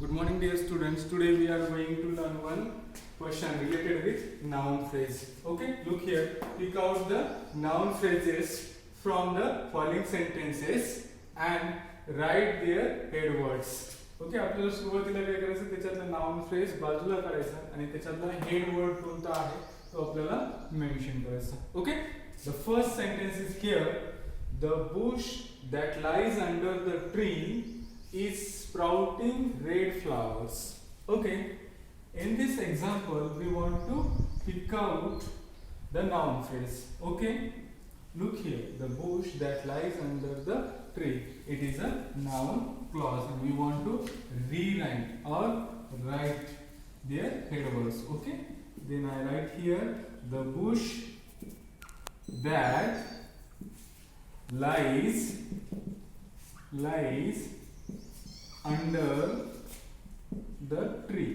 Good morning, dear students. Today we are going to learn one question related with noun phrase. Okay, look here. Pick out the noun phrases from the following sentences and write their head words. Okay, आपल्याला सुरुवातीला काय करायचं, त्याच्यातलं noun phrase बाजूला काढायचा आणि त्याच्यातला head word कोणता आहे तो आपल्याला मेन्शन करायचा. Okay, the first sentence is here. The bush that lies under the tree is sprouting red flowers. Okay, in this example we want to pick out the noun phrase. Okay, look here, the bush that lies under the tree, it is a noun clause and we want to rewrite or write their head words. Okay, then I write here, the bush that lies under the tree,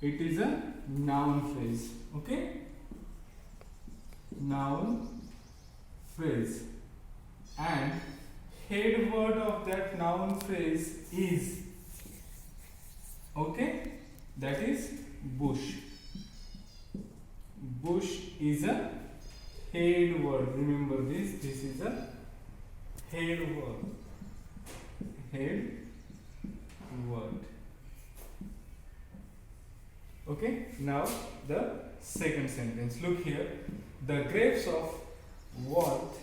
it is a noun phrase. Okay, noun phrase, and head word of that noun phrase is, okay, that is bush. Bush is a head word. Remember this is a head word. Head word. Okay, now the second sentence. Look here. The Grapes of Wrath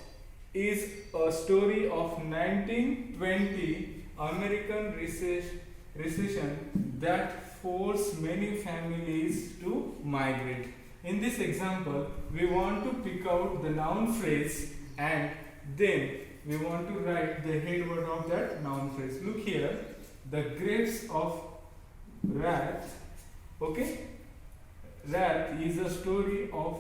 is a story of 1920 American recession that forced many families to migrate. In this example, we want to pick out the noun phrase and then we want to write the head word of that noun phrase. Look here, the Grapes of Wrath. Okay, Wrath is a story of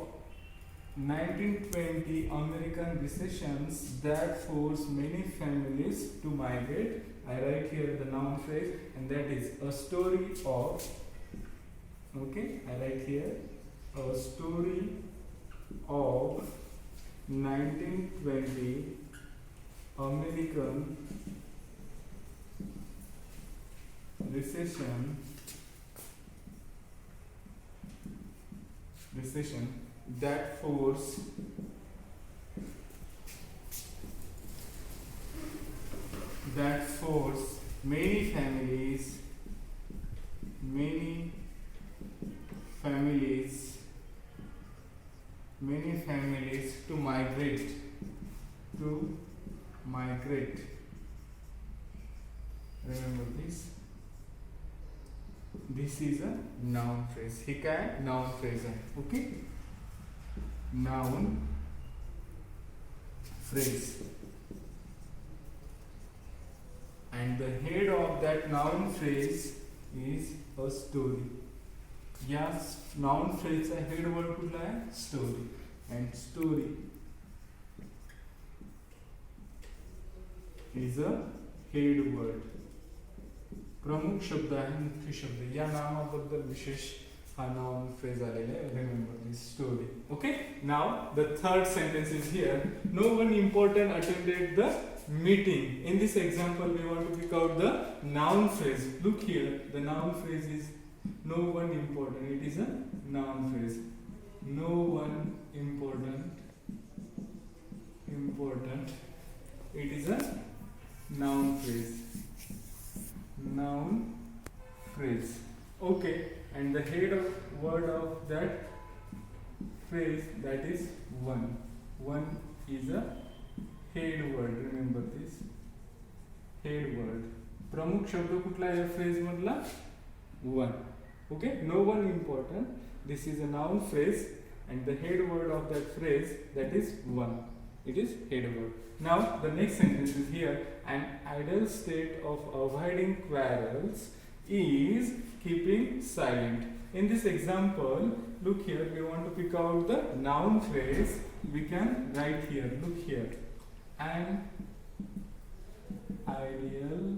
1920 American recessions that forced many families to migrate. I write here the noun phrase and that is a story of. Okay, I write here a story of 1920 American recession that forced many families to migrate. Remember this is a noun phrase. ही काय noun phrase आहे. Okay, noun phrase, and the head of that noun phrase is a story. या noun phrase चा head word कुठला आहे? Story. And story is a head word. प्रमुख शब्द आहे, मुख्य शब्द. या नामाबद्दल विशेष हा noun phrase आलेला आहे. Remember this story. Okay, now the third sentence is here. No one important attended the meeting. In this example we want to pick out the noun phrase. Look here, the noun phrase is no one important. It is a noun phrase. No one important. It is a noun phrase. Noun phrase. Okay, and the head word of that phrase, that is one. One is a head word. Remember this head word. प्रमुख शब्द कुठला आहे phrase मधला? One. Okay, no one important. This is a noun phrase and the head word of that phrase, that is one. It is head word. Now the next sentence is here. An ideal state of avoiding quarrels is keeping silent. In this example, look here, we want to pick out the noun phrase. We can write here. Look here. An ideal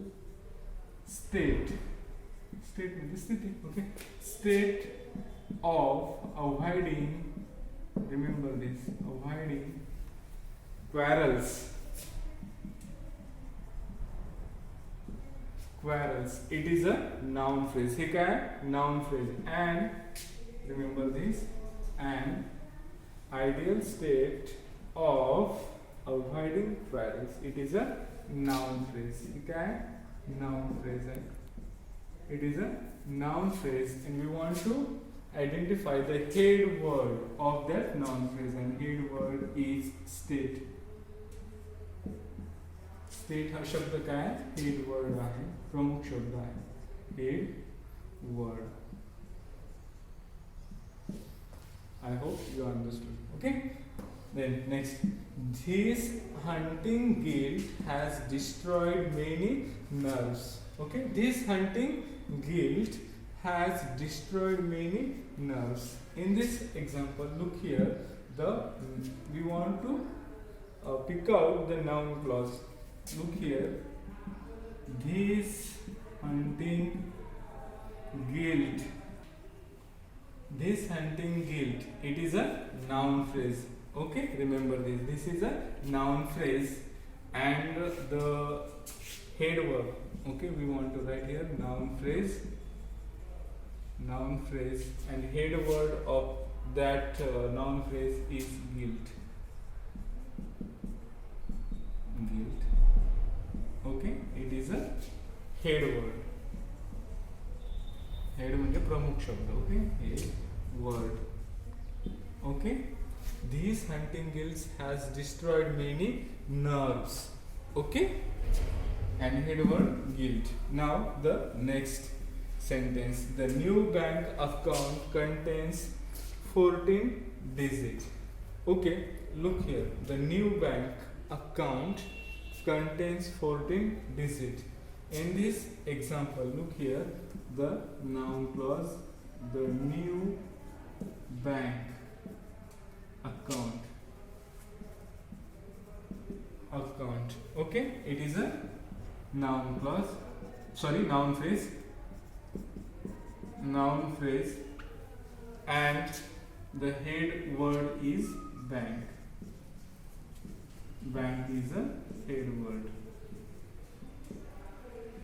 state. Okay, state of avoiding. Remember this, avoiding quarrels quarrels. It is a noun phrase. हे काय आहे? Noun phrase. And remember this. An ideal state of avoiding quarrels. It is a noun phrase. हे काय आहे? Noun phrase आहे. It is a noun phrase, and we want to identify the head word of that noun phrase, and head word is state. State हा शब्द काय आहे? Head word आहे, प्रमुख शब्द आहे, head word. I hope you understood. Okay. Then next, this hunting guild has destroyed many nerves. Okay, this hunting guild has destroyed many nerves. In this example, look here. We want to pick out the noun clause. Look here. This hunting guild. This hunting guild. It is a noun phrase. Okay, remember this. This is a noun phrase, and the head verb. Okay, we want to write here noun phrase. Noun phrase, and head word of that noun phrase is guilt. Guilt. Okay, it is a head word. Head म्हणजे प्रमुख शब्द. Okay, head word. Okay, these hunting guilds has destroyed many nerves. Okay, and head word guilt. Now the next sentence. The new bank account contains 14 digits. Okay, look here. The new bank account contains 14 digits. In this example, look here, the noun clause, the new bank account. Okay, it is a noun clause, noun phrase, and the head word is bank. Bank is a head word.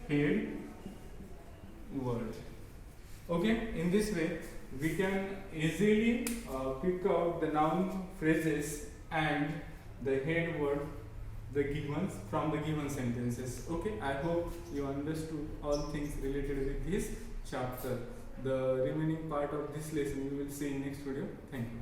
Head word. Okay, in this way we can easily pick out the noun phrases and the head word from the given sentences. Okay, I hope you understood all things related with this chapter. The remaining part of this lesson we will see in next video. Thank you.